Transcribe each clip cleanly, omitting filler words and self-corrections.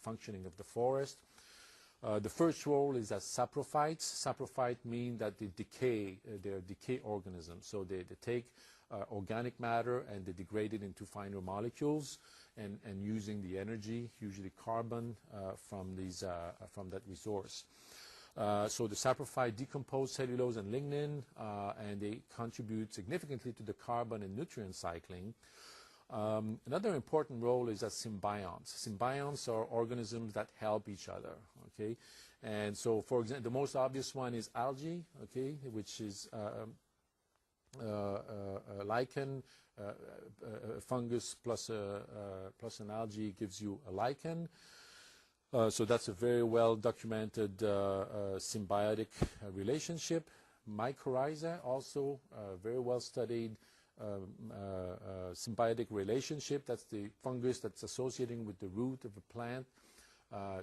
functioning of the forest. The first role is as saprophytes. Saprophytes mean that they decay, they're decay organisms. So they take organic matter and they degrade it into finer molecules, and using the energy, usually carbon, from that resource. So the saprophytes decompose cellulose and lignin, and they contribute significantly to the carbon and nutrient cycling. Another important role is as symbionts. Symbionts are organisms that help each other, okay? And so, for example, the most obvious one is algae, okay, which is lichen, fungus plus an algae gives you a lichen. So that's a very well documented symbiotic relationship. Mycorrhiza, also very well studied symbiotic relationship. That's the fungus that's associating with the root of a plant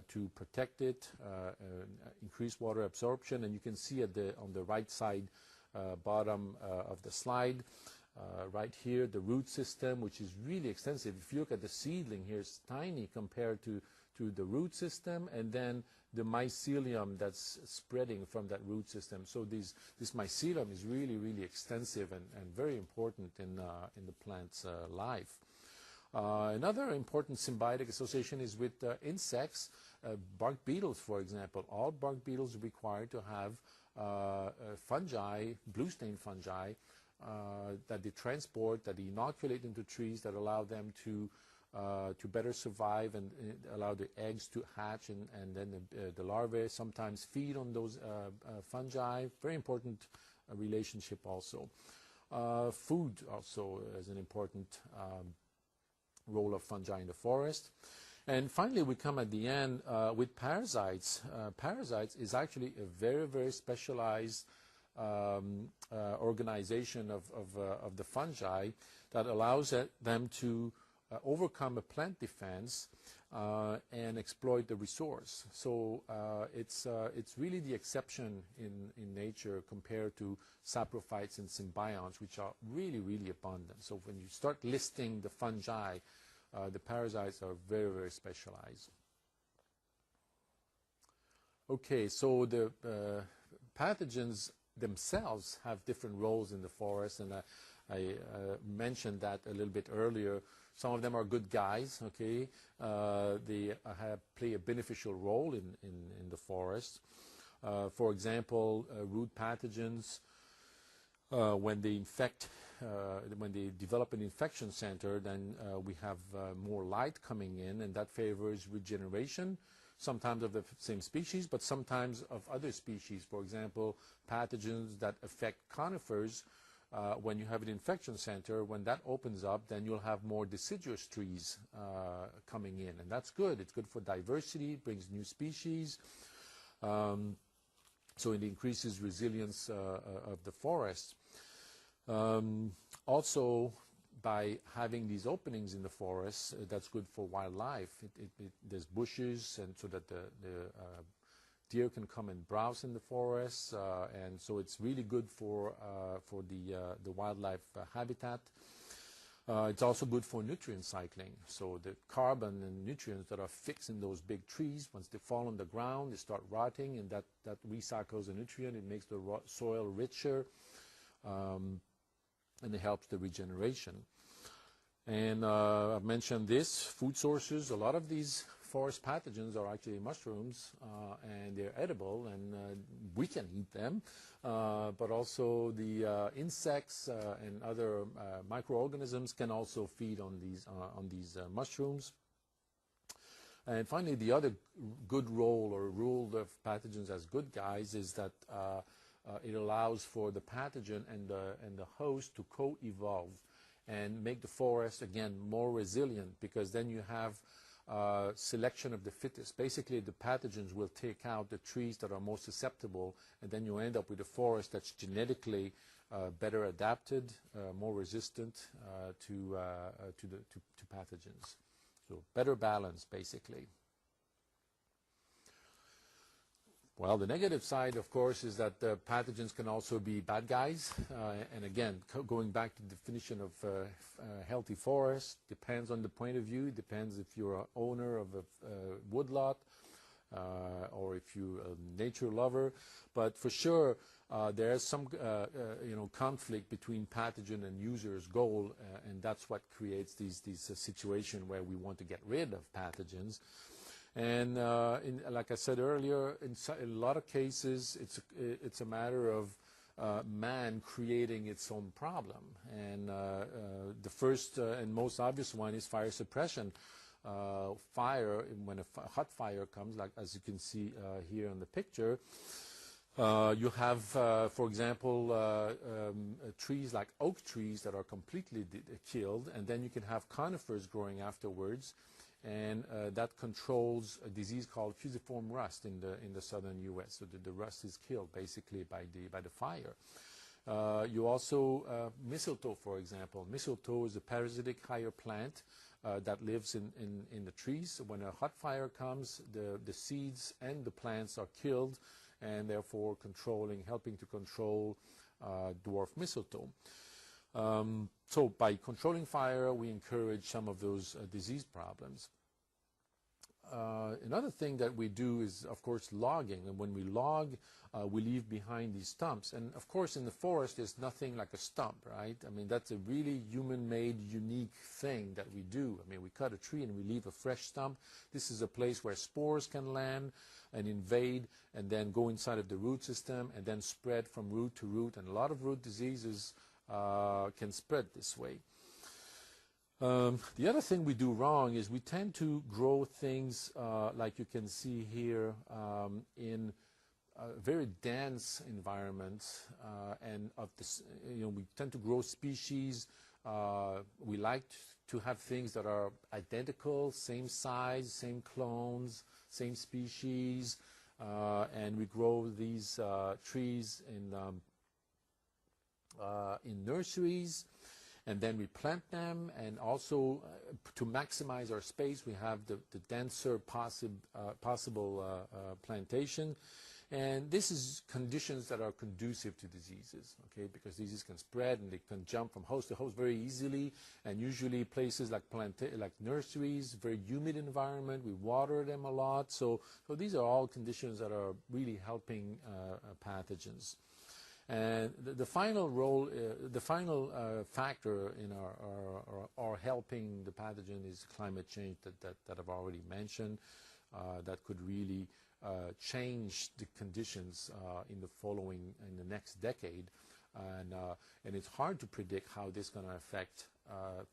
to protect it, increase water absorption. And you can see on the right side bottom of the slide, right here, the root system, which is really extensive. If you look at the seedling here, it's tiny compared to the root system, and then the mycelium that's spreading from that root system. So this mycelium is really, really extensive and very important in the plant's life. Another important symbiotic association is with insects. Bark beetles, for example. All bark beetles are required to have fungi, blue stain fungi, that they transport, that they inoculate into trees, that allow them to better survive and allow the eggs to hatch, and then the larvae sometimes feed on those fungi. Very important relationship also. Food also is an important role of fungi in the forest. And finally, we come at the end with parasites. Parasites is actually a very, very specialized organization of the fungi that allows them to overcome a plant defense and exploit the resource. So it's really the exception in nature compared to saprophytes and symbionts, which are really, really abundant. So when you start listing the fungi, the parasites are very, very specialized. Okay, so the pathogens themselves have different roles in the forest, and I mentioned that a little bit earlier. Some of them are good guys, okay? They play a beneficial role in the forest. For example, root pathogens, when they infect, when they develop an infection center, then we have more light coming in, and that favors regeneration, sometimes of the same species, but sometimes of other species. For example, pathogens that affect conifers, when you have an infection center, when that opens up, then you'll have more deciduous trees coming in, and that's good. It's good for diversity, it brings new species, so it increases resilience of the forest. Also, by having these openings in the forest, that's good for wildlife. There's bushes, and so that the deer can come and browse in the forest, and so it's really good for the wildlife habitat. It's also good for nutrient cycling. So the carbon and nutrients that are fixed in those big trees, once they fall on the ground, they start rotting, and that recycles the nutrient. It makes the soil richer, and it helps the regeneration. And I've mentioned this, food sources. A lot of these forest pathogens are actually mushrooms, and they're edible, and we can eat them, but also the insects and other microorganisms can also feed on these mushrooms. And finally, the other good role or rule of pathogens as good guys is that it allows for the pathogen and the host to co-evolve and make the forest, again, more resilient, because then you have selection of the fittest. Basically, the pathogens will take out the trees that are most susceptible, and then you end up with a forest that's genetically better adapted, more resistant to pathogens. So better balance, basically. Well, the negative side, of course, is that pathogens can also be bad guys. And again, going back to the definition of healthy forest, depends on the point of view, depends if you're an owner of a woodlot or if you're a nature lover. But for sure, there's some conflict between pathogen and user's goal, and that's what creates these situations where we want to get rid of pathogens. And like I said earlier, in a lot of cases, it's a matter of man creating its own problem. And the first and most obvious one is fire suppression. Fire, when a hot fire comes, like as you can see here in the picture, you have, for example, trees like oak trees that are completely killed, and then you can have conifers growing afterwards. And that controls a disease called fusiform rust in the southern U.S. So the rust is killed basically by the fire. You also mistletoe, for example. Mistletoe is a parasitic higher plant that lives in the trees. When a hot fire comes, the seeds and the plants are killed, and therefore helping to control dwarf mistletoe. So by controlling fire, we encourage some of those disease problems. Another thing that we do is, of course, logging. And when we log, we leave behind these stumps. And, of course, in the forest, there's nothing like a stump, right? I mean, that's a really human-made, unique thing that we do. I mean, we cut a tree and we leave a fresh stump. This is a place where spores can land and invade and then go inside of the root system and then spread from root to root. And a lot of root diseases can spread this way. The other thing we do wrong is we tend to grow things like you can see here in very dense environments, and we tend to grow species. We like to have things that are identical, same size, same clones, same species, and we grow these trees in nurseries, and then we plant them. And also to maximize our space, we have the denser possible plantation. And this is conditions that are conducive to diseases, okay, because diseases can spread and they can jump from host to host very easily. And usually places like nurseries, very humid environment, we water them a lot. So these are all conditions that are really helping pathogens. And the final role, the final factor in our helping the pathogen is climate change that I've already mentioned. That could really change the conditions in the next decade, and it's hard to predict how this is going to affect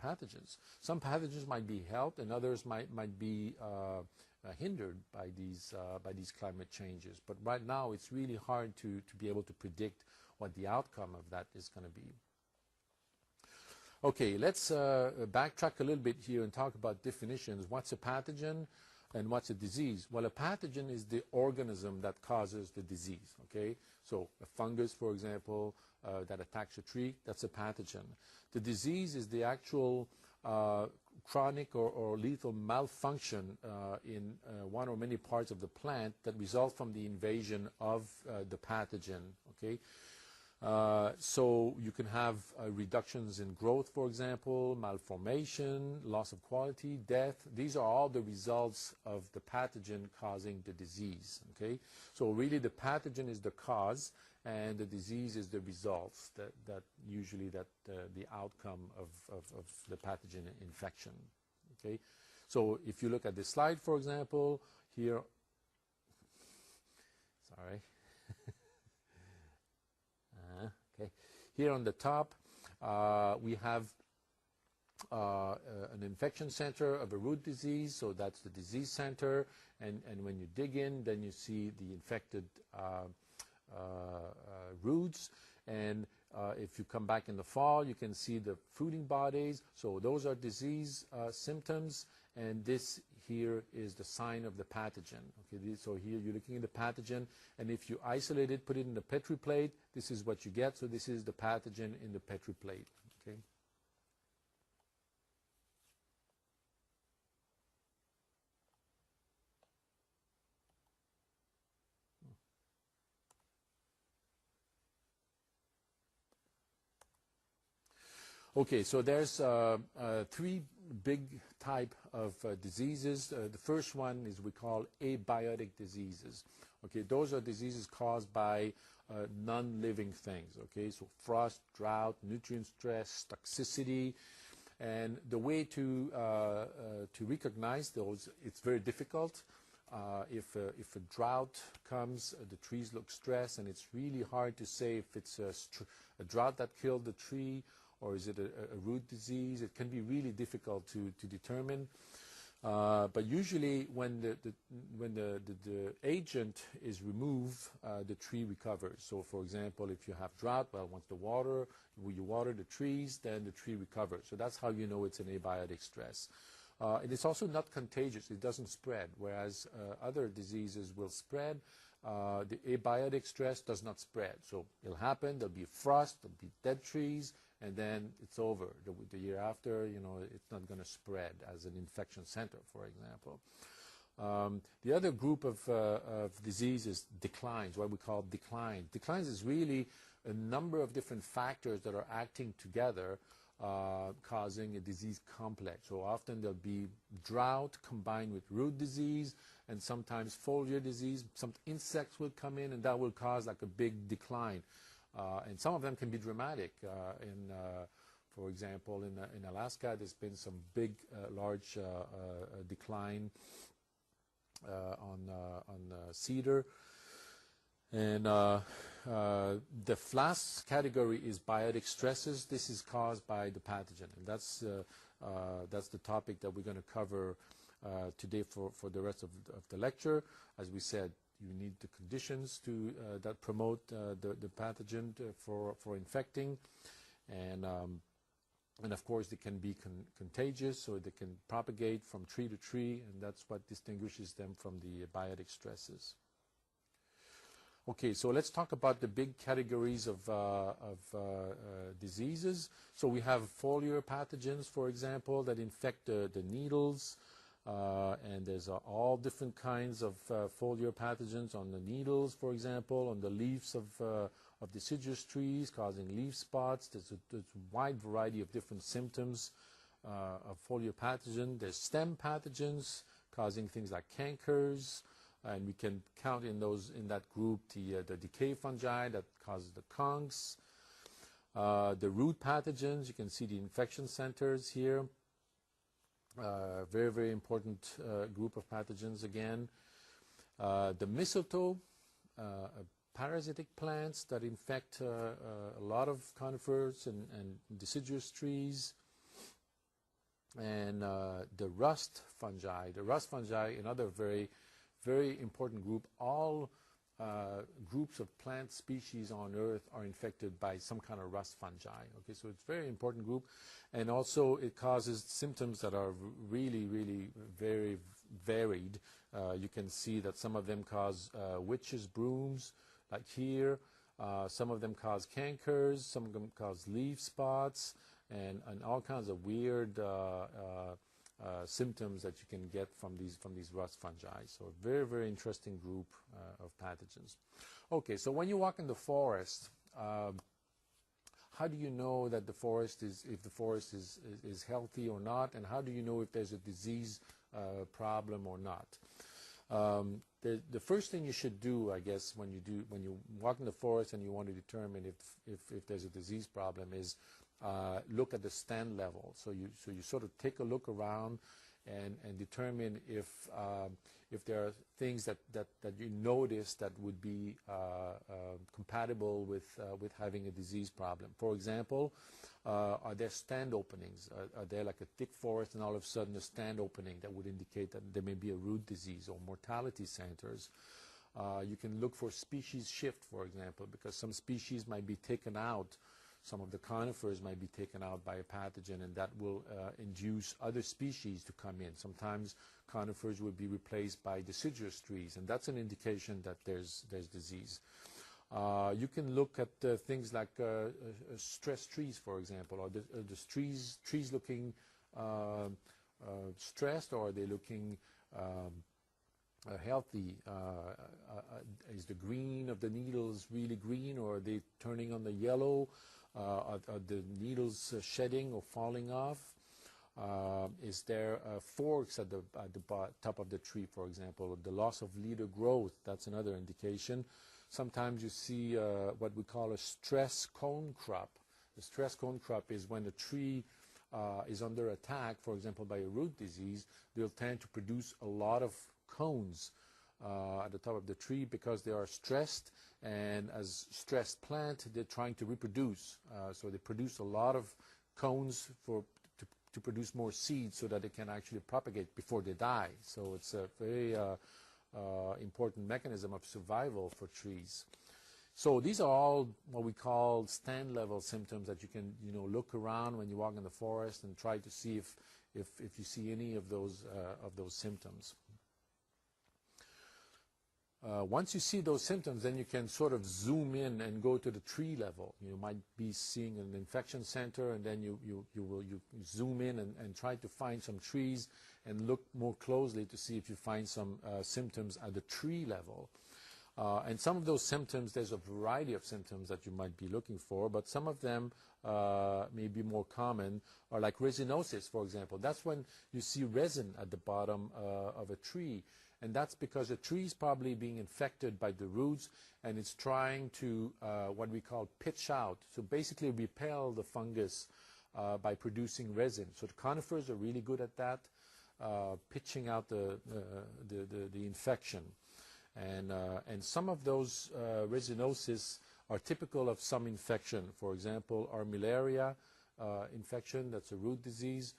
pathogens. Some pathogens might be helped, and others might be hindered by these climate changes. But right now, it's really hard to be able to predict what the outcome of that is going to be. Okay, let's backtrack a little bit here and talk about definitions. What's a pathogen and what's a disease? Well, a pathogen is the organism that causes the disease, okay? So a fungus, for example, that attacks a tree, that's a pathogen. The disease is the actual chronic or lethal malfunction in one or many parts of the plant that result from the invasion of the pathogen, okay? So you can have reductions in growth, for example, malformation, loss of quality, death. These are all the results of the pathogen causing the disease, okay? So really the pathogen is the cause and the disease is the results, that usually the outcome of the pathogen infection, okay? So if you look at this slide, for example, here, sorry. Okay. Here on the top, we have an infection center of a root disease, so that's the disease center, and when you dig in, then you see the infected roots, and if you come back in the fall, you can see the fruiting bodies, so those are disease symptoms, and this here is the sign of the pathogen. Okay, so here you're looking at the pathogen, and if you isolate it, put it in the Petri plate, this is what you get. So this is the pathogen in the Petri plate. Okay. Okay, so there's three big type of diseases. The first one is we call abiotic diseases. Okay, those are diseases caused by non-living things. Okay, so frost, drought, nutrient stress, toxicity, and the way to recognize those, it's very difficult. If a drought comes, the trees look stressed, and it's really hard to say if it's a drought that killed the tree, or is it a root disease. It can be really difficult to determine. But usually when the agent is removed, the tree recovers. So for example, if you have drought, well, once you water the trees, then the tree recovers. So that's how you know it's an abiotic stress. And it's also not contagious. It doesn't spread, whereas other diseases will spread. The abiotic stress does not spread. So it'll happen, there'll be frost, there'll be dead trees, and then it's over. The year after, it's not going to spread as an infection center, for example. The other group of disease is declines, what we call decline. Declines is really a number of different factors that are acting together, causing a disease complex. So often there'll be drought combined with root disease, and sometimes foliar disease. Some insects will come in, and that will cause like a big decline. And some of them can be dramatic. For example, in Alaska, there's been some big, large decline on cedar. And the last category is biotic stresses. This is caused by the pathogen, and that's the topic that we're going to cover today for the rest of the lecture. As we said, you need the conditions that promote the pathogen for infecting, and of course they can be contagious, so they can propagate from tree to tree, and that's what distinguishes them from the biotic stresses. Okay, so let's talk about the big categories of diseases. So we have foliar pathogens, for example, that infect the needles. And there's all different kinds of foliar pathogens on the needles, for example, on the leaves of deciduous trees, causing leaf spots. There's a wide variety of different symptoms of foliar pathogen. There's stem pathogens causing things like cankers, and we can count in that group the decay fungi that causes the conchs. The root pathogens, you can see the infection centers here. Very, very important group of pathogens again. The mistletoe, parasitic plants that infect a lot of conifers and deciduous trees. And the rust fungi. The rust fungi, another very, very important group. All groups of plant species on Earth are infected by some kind of rust fungi. Okay, so it's a very important group, and also it causes symptoms that are really, really very varied. You can see that some of them cause witches' brooms, like here. Some of them cause cankers. Some of them cause leaf spots, and all kinds of weird symptoms that you can get from these rust fungi. So a very, very interesting group of pathogens. Okay, so when you walk in the forest, how do you know that if the forest is healthy or not, and how do you know if there's a disease problem or not? The first thing you should do, I guess, when you walk in the forest and you want to determine if there's a disease problem is look at the stand level. So you sort of take a look around and determine if there are things that you notice that would be compatible with having a disease problem. For example, are there stand openings? Are there like a thick forest and all of a sudden a stand opening that would indicate that there may be a root disease or mortality centers? You can look for species shift, for example, because some species might be taken out. Some of the conifers might be taken out by a pathogen, and that will induce other species to come in. Sometimes conifers will be replaced by deciduous trees, and that's an indication that there's disease. You can look at things like stressed trees, for example. Are the trees looking stressed, or are they looking healthy? Is the green of the needles really green, or are they turning on the yellow? Are the needles shedding or falling off? Is there forks at the top of the tree, for example? The loss of leader growth, that's another indication. Sometimes you see what we call a stress cone crop. The stress cone crop is when the tree is under attack, for example, by a root disease. They'll tend to produce a lot of cones at the top of the tree because they are stressed, and as stressed plant, they're trying to reproduce. So they produce a lot of cones to produce more seeds so that they can actually propagate before they die. So it's a very important mechanism of survival for trees. So these are all what we call stand level symptoms that you can look around when you walk in the forest and try to see if you see any of those symptoms. Once you see those symptoms, then you can sort of zoom in and go to the tree level. You might be seeing an infection center, and then you zoom in and try to find some trees and look more closely to see if you find some symptoms at the tree level. And some of those symptoms, there's a variety of symptoms that you might be looking for, but some of them may be more common, are like resinosis, for example. That's when you see resin at the bottom of a tree. And that's because the tree is probably being infected by the roots, and it's trying to what we call pitch out. So basically repel the fungus by producing resin. So the conifers are really good at that, pitching out the infection. And some of those resinosis are typical of some infection. For example, armillaria infection, that's a root disease.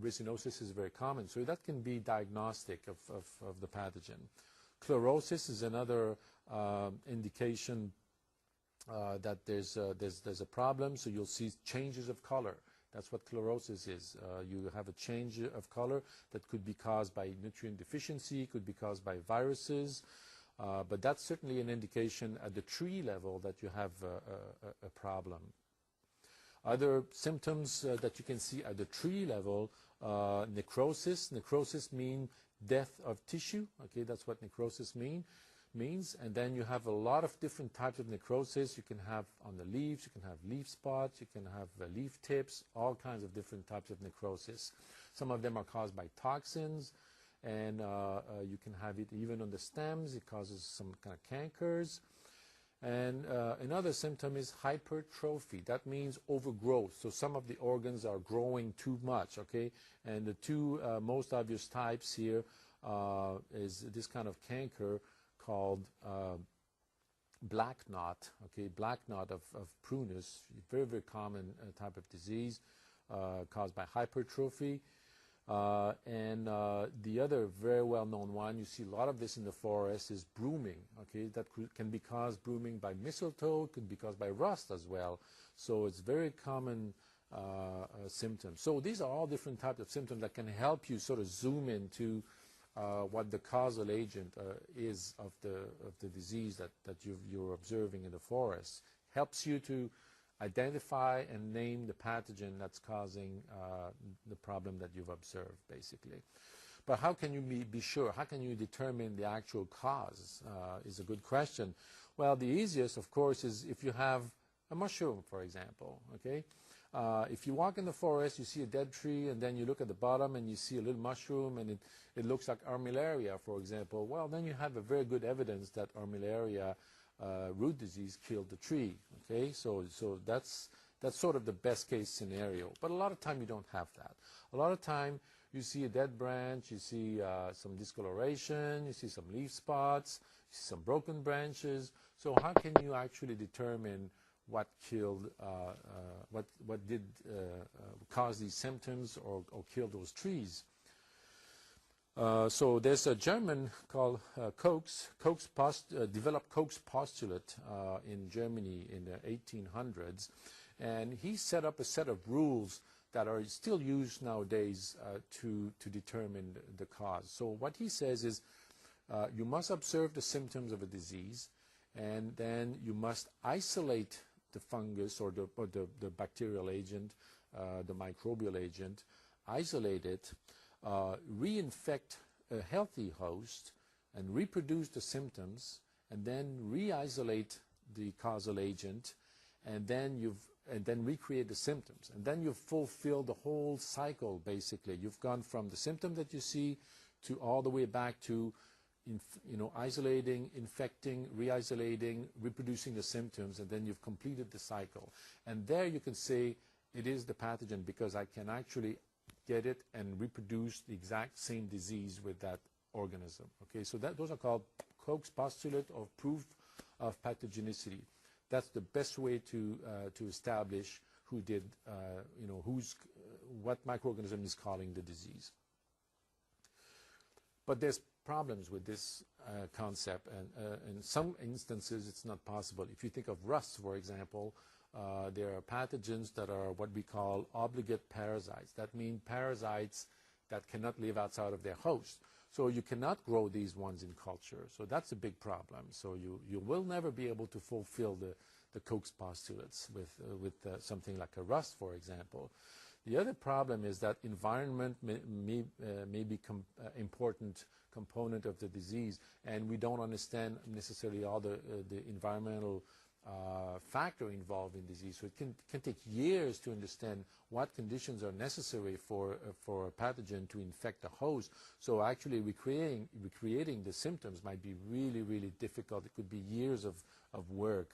Resinosis is very common, so that can be diagnostic of the pathogen. Chlorosis is another indication that there's a problem, so you'll see changes of color. That's what chlorosis is. You have a change of color that could be caused by nutrient deficiency, could be caused by viruses, but that's certainly an indication at the tree level that you have a problem. Other symptoms that you can see at the tree level, necrosis. Necrosis means death of tissue. Okay, that's what necrosis means. And then you have a lot of different types of necrosis. You can have on the leaves, you can have leaf spots, you can have leaf tips, all kinds of different types of necrosis. Some of them are caused by toxins, and you can have it even on the stems. It causes some kind of cankers. And another symptom is hypertrophy. That means overgrowth. So some of the organs are growing too much, okay? And the two most obvious types here is this kind of canker called black knot, okay? Black knot of prunus, very, very common type of disease caused by hypertrophy. And the other very well-known one, you see a lot of this in the forest, is brooming. Okay, that can be caused brooming by mistletoe, could be caused by rust as well. So it's very common symptoms. So these are all different types of symptoms that can help you sort of zoom into what the causal agent is of the disease that you're observing in the forest. Helps you to identify and name the pathogen that's causing the problem that you've observed, basically. But how can you be sure? How can you determine the actual cause is a good question. Well, the easiest, of course, is if you have a mushroom, for example, okay? If you walk in the forest, you see a dead tree, and then you look at the bottom and you see a little mushroom, and it looks like armillaria, for example, well, then you have a very good evidence that armillaria root disease killed the tree. Okay, so that's sort of the best case scenario. But a lot of time you don't have that. A lot of time you see a dead branch, you see some discoloration, you see some leaf spots, you see some broken branches. So how can you actually determine what killed, what did cause these symptoms or kill those trees? So there's a German called Kochs. Developed Koch's postulate in Germany in the 1800s, and he set up a set of rules that are still used nowadays to determine the cause. So what he says is you must observe the symptoms of a disease, and then you must isolate the fungus or the bacterial agent, the microbial agent, isolate it, reinfect a healthy host and reproduce the symptoms, and then re-isolate the causal agent, and then you've and then recreate the symptoms. And then you fulfill the whole cycle, basically. You've gone from the symptom that you see to all the way back to isolating, infecting, re-isolating, reproducing the symptoms, and then you've completed the cycle. And there you can say it is the pathogen because I can actually get it and reproduce the exact same disease with that organism. Okay, so those are called Koch's postulate or proof of pathogenicity. That's the best way to establish who did, what microorganism is causing the disease. But there's problems with this concept, and in some instances it's not possible. If you think of rust, for example, there are pathogens that are what we call obligate parasites. That means parasites that cannot live outside of their host. So you cannot grow these ones in culture. So that's a big problem. So you will never be able to fulfill the Koch's postulates with something like a rust, for example. The other problem is that environment may be important component of the disease, and we don't understand necessarily all the environmental factor involved in disease. So it can take years to understand what conditions are necessary for a pathogen to infect a host. So actually recreating the symptoms might be really, really difficult. It could be years of work.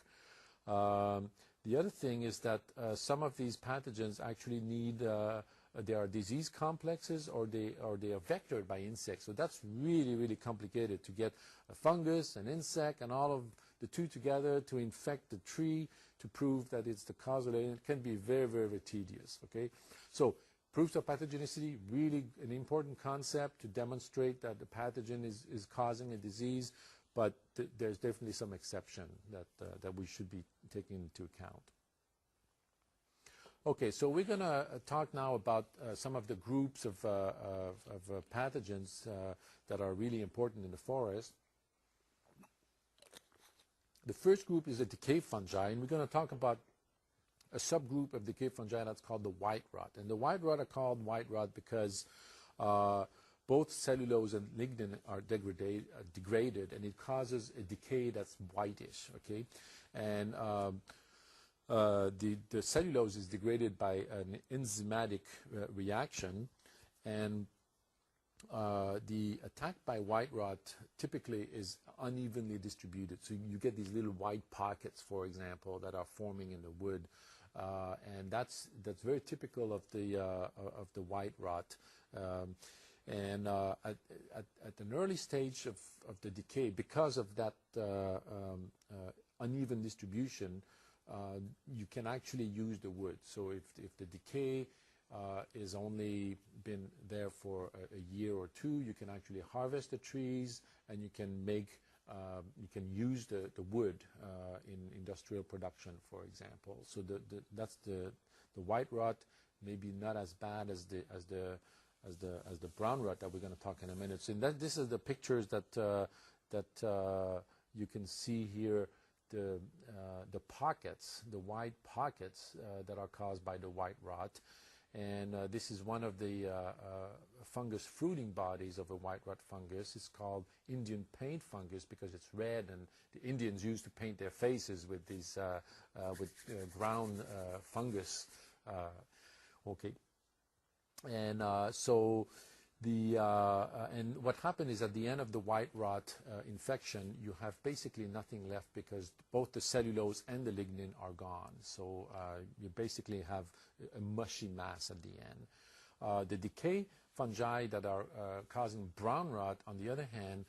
The other thing is that some of these pathogens actually need they are disease complexes, or they are vectored by insects. So that's really, really complicated to get a fungus, an insect, and all of the two together to infect the tree to prove that it's the causal agent. It can be very, very, very tedious. Okay, so proofs of pathogenicity, really an important concept to demonstrate that the pathogen is causing a disease, but there's definitely some exception that we should be taking into account. Okay, so we're going to talk now about some of the groups of pathogens that are really important in the forest. The first group is the decay fungi, and we're going to talk about a subgroup of decay fungi that's called the white rot. And the white rot are called white rot because both cellulose and lignin are degraded, and it causes a decay that's whitish. Okay, and the cellulose is degraded by an enzymatic reaction, and the attack by white rot typically is unevenly distributed. So you get these little white pockets, for example, that are forming in the wood, and that's very typical of the white rot. And at an early stage of the decay, because of that uneven distribution, you can actually use the wood. So if the decay is only been there for a year or two, you can actually harvest the trees, and you can use the wood in industrial production, for example. So that's the white rot, maybe not as bad as the brown rot that we're going to talk in a minute. So this is the pictures that you can see here. The pockets, the white pockets that are caused by the white rot, and this is one of the fungus fruiting bodies of a white rot fungus. It's called Indian paint fungus because it's red, and the Indians used to paint their faces with these brown fungus. Okay, and so and what happened is at the end of the white rot infection, you have basically nothing left because both the cellulose and the lignin are gone. So you basically have a mushy mass at the end. The decay fungi that are causing brown rot, on the other hand,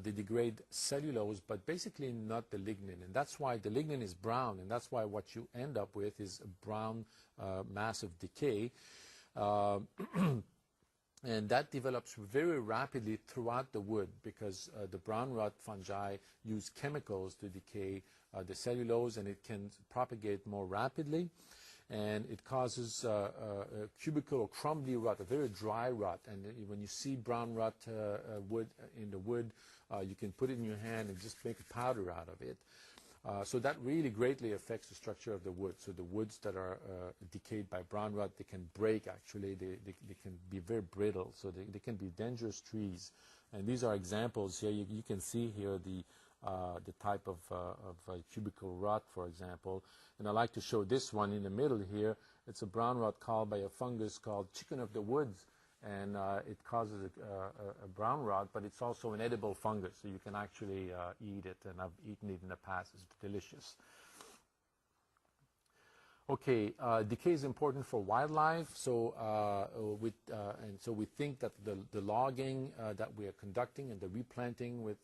they degrade cellulose, but basically not the lignin. And that's why the lignin is brown, and that's why what you end up with is a brown mass of decay. And that develops very rapidly throughout the wood because the brown rot fungi use chemicals to decay the cellulose, and it can propagate more rapidly. And it causes a cubicle or crumbly rot, a very dry rot. And when you see brown rot wood in the wood, you can put it in your hand and just make a powder out of it. So that really greatly affects the structure of the wood. So the woods that are decayed by brown rot, they can break actually. They can be very brittle, so they can be dangerous trees. And these are examples here. You can see here the the type of cubical rot, for example. And I like to show this one in the middle here. It's a brown rot caused by a fungus called chicken of the woods, and it causes a brown rot, but it's also an edible fungus, so you can actually eat it, and I've eaten it in the past. It's delicious. Okay, decay is important for wildlife, so so we think that the logging that we are conducting and the replanting with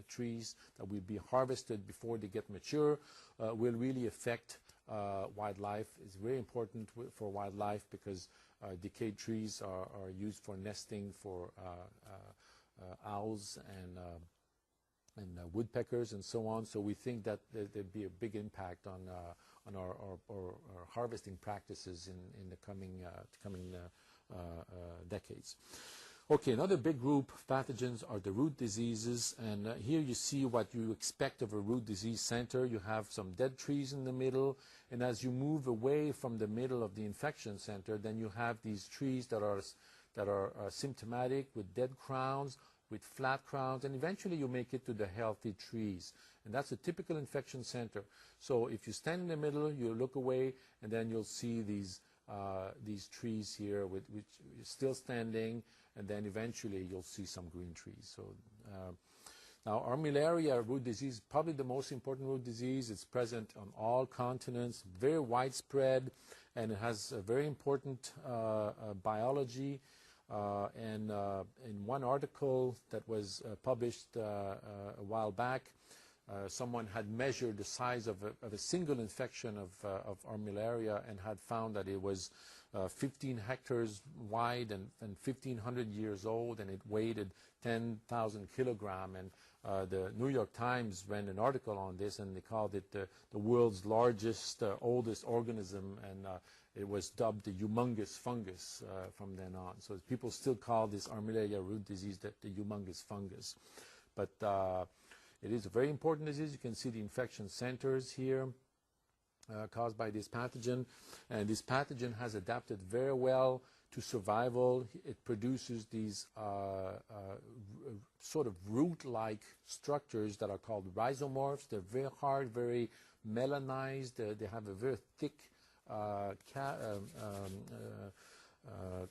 trees that will be harvested before they get mature will really affect wildlife. It's very important for wildlife because decayed trees are used for nesting for owls and woodpeckers and so on. So we think that there'd be a big impact on our harvesting practices in the coming decades. Okay, another big group of pathogens are the root diseases, and here you see what you expect of a root disease center. You have some dead trees in the middle, and as you move away from the middle of the infection center, then you have these trees that are symptomatic with dead crowns, with flat crowns, and eventually you make it to the healthy trees. And that's a typical infection center. So if you stand in the middle, you look away, and then you'll see these trees here which is still standing, and then eventually you'll see some green trees. So now armillaria root disease, probably the most important root disease. It's present on all continents, very widespread, and it has a very important biology. And in one article that was published a while back, someone had measured the size of a single infection of armillaria and had found that it was 15 hectares wide and 1,500 years old, and it weighed 10,000 kilograms. And the New York Times ran an article on this, and they called it the world's largest, oldest organism, and it was dubbed the humongous fungus from then on. So people still call this armillaria root disease the humongous fungus. But it is a very important disease. You can see the infection centers here caused by this pathogen. And this pathogen has adapted very well to survival. It produces these sort of root-like structures that are called rhizomorphs. They're very hard, very melanized. They have a very thick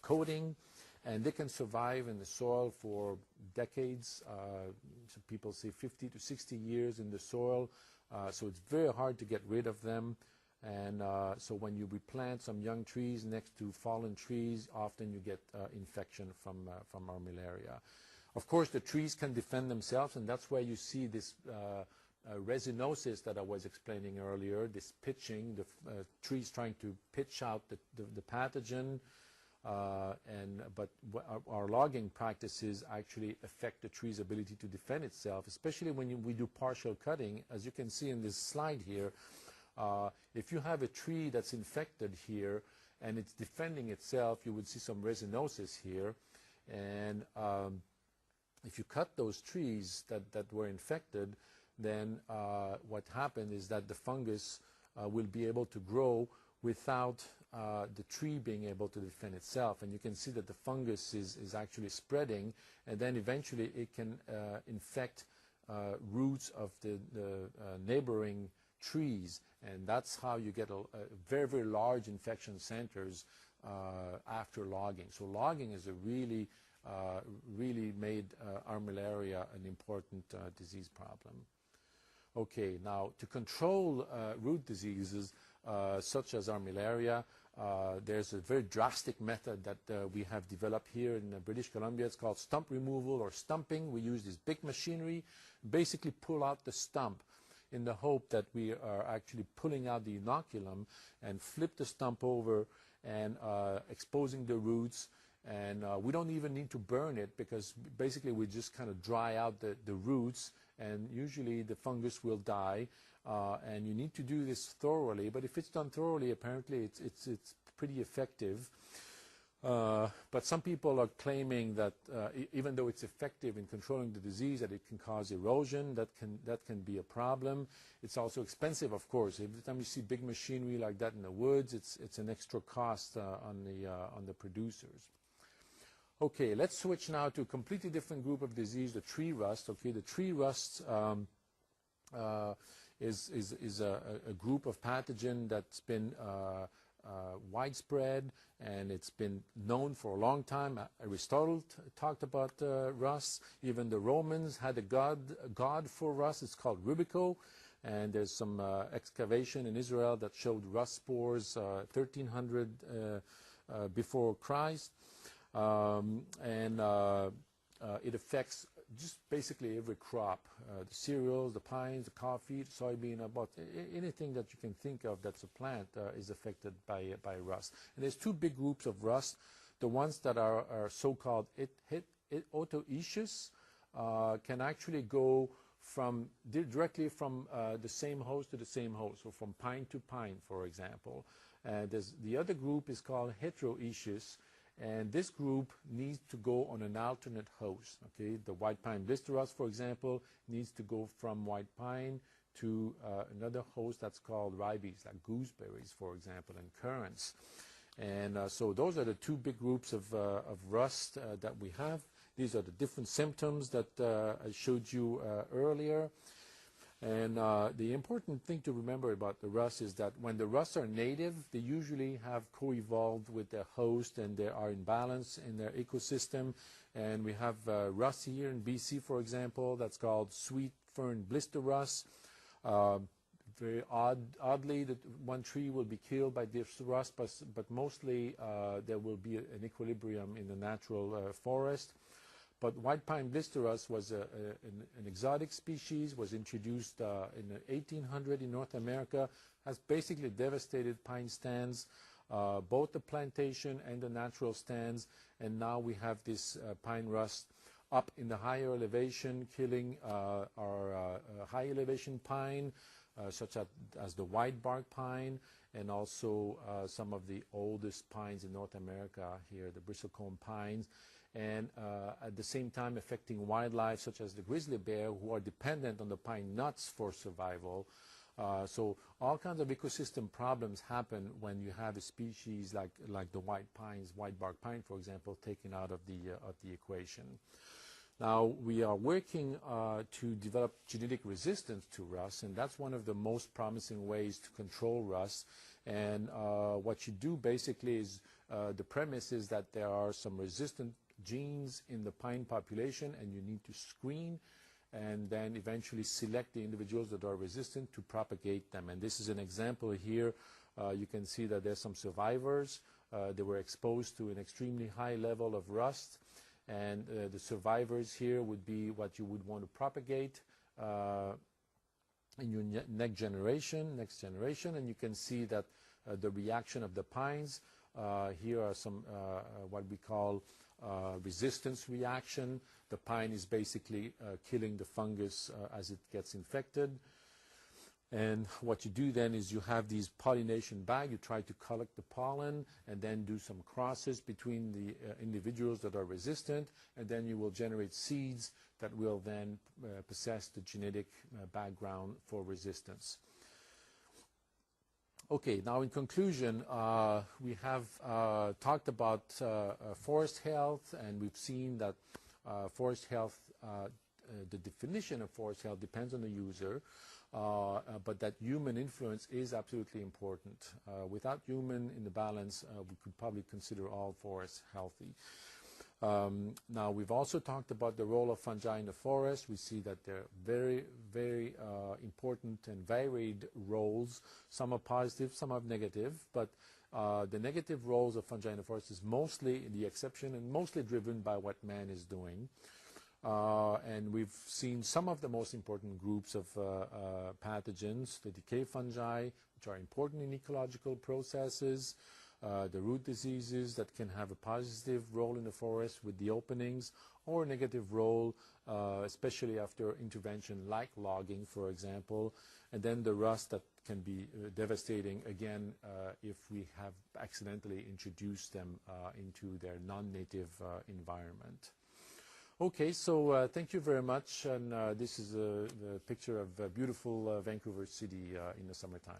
coating, and they can survive in the soil for decades. Some people say 50 to 60 years in the soil, so it's very hard to get rid of them. And so when you replant some young trees next to fallen trees, often you get infection from armillaria. Of course, the trees can defend themselves, and that's why you see this resinosis that I was explaining earlier, this pitching, the trees trying to pitch out the pathogen. But our logging practices actually affect the tree's ability to defend itself, especially when we do partial cutting. As you can see in this slide here, if you have a tree that's infected here and it's defending itself, you would see some resinosis here. And if you cut those trees that were infected, then what happened is that the fungus will be able to grow without the tree being able to defend itself. And you can see that the fungus is actually spreading, and then eventually it can infect roots of the neighboring trees, and that's how you get a very, very large infection centers after logging. So logging is a really made armillaria an important disease problem. Okay, now to control root diseases such as armillaria, there's a very drastic method that we have developed here in British Columbia. It's called stump removal or stumping. We use this big machinery, basically pull out the stump in the hope that we are actually pulling out the inoculum and flip the stump over and exposing the roots. And we don't even need to burn it, because basically we just kind of dry out the roots, and usually the fungus will die. And you need to do this thoroughly, but if it's done thoroughly, apparently it's pretty effective. But some people are claiming that even though it's effective in controlling the disease, that it can cause erosion. That can be a problem. It's also expensive, of course. Every time you see big machinery like that in the woods, it's an extra cost on the producers. Okay, let's switch now to a completely different group of disease, the tree rust. Okay, the tree rust is a group of pathogen that's been widespread, and it's been known for a long time. Aristotle talked about rust. Even the Romans had a god for rust. It's called Rubico, and there's some excavation in Israel that showed rust spores 1300 before Christ, and it affects just basically every crop, the cereals, the pines, the coffee, the soybean, about anything that you can think of that's a plant is affected by rust. And there's two big groups of rust. The ones that are so-called autoecious can actually go directly from the same host to the same host, so from pine to pine, for example. The other group is called heteroecious, and this group needs to go on an alternate host. Okay, the white pine blister rust, for example, needs to go from white pine to another host that's called ribes, like gooseberries, for example, and currants. And so those are the two big groups of rust that we have. These are the different symptoms that I showed you earlier. And the important thing to remember about the rust is that when the rusts are native, they usually have co-evolved with their host, and they are in balance in their ecosystem. And we have rust here in BC, for example, that's called sweet fern blister rust. Very oddly, that one tree will be killed by this rust, but mostly there will be an equilibrium in the natural forest. But white pine blister rust was an exotic species, was introduced in 1800 in North America, has basically devastated pine stands, both the plantation and the natural stands, and now we have this pine rust up in the higher elevation, killing our high elevation pine, such as the white bark pine, and also some of the oldest pines in North America here, the bristlecone pines. And at the same time affecting wildlife such as the grizzly bear, who are dependent on the pine nuts for survival. So all kinds of ecosystem problems happen when you have a species like the white bark pine, for example, taken out of the equation. Now we are working to develop genetic resistance to rust, and that's one of the most promising ways to control rust. And what you do basically is the premise is that there are some resistant genes in the pine population, and you need to screen and then eventually select the individuals that are resistant to propagate them. And this is an example here. You can see that there's some survivors. They were exposed to an extremely high level of rust, and the survivors here would be what you would want to propagate in your next generation, and you can see that the reaction of the pines. Here are some what we call resistance reaction. The pine is basically killing the fungus as it gets infected. And what you do then is you have these pollination bags. You try to collect the pollen and then do some crosses between the individuals that are resistant, and then you will generate seeds that will then possess the genetic background for resistance. Okay, now in conclusion, we have talked about forest health, and we've seen that forest health, the definition of forest health depends on the user, but that human influence is absolutely important. Without human in the balance, we could probably consider all forests healthy. Now, we've also talked about the role of fungi in the forest. We see that they're very, very important and varied roles. Some are positive, some are negative, but the negative roles of fungi in the forest is mostly the exception and mostly driven by what man is doing. And we've seen some of the most important groups of pathogens, the decay fungi, which are important in ecological processes, the root diseases that can have a positive role in the forest with the openings, or a negative role, especially after intervention like logging, for example, and then the rust that can be devastating, again, if we have accidentally introduced them into their non-native environment. Okay, so thank you very much, and this is a picture of beautiful Vancouver City in the summertime.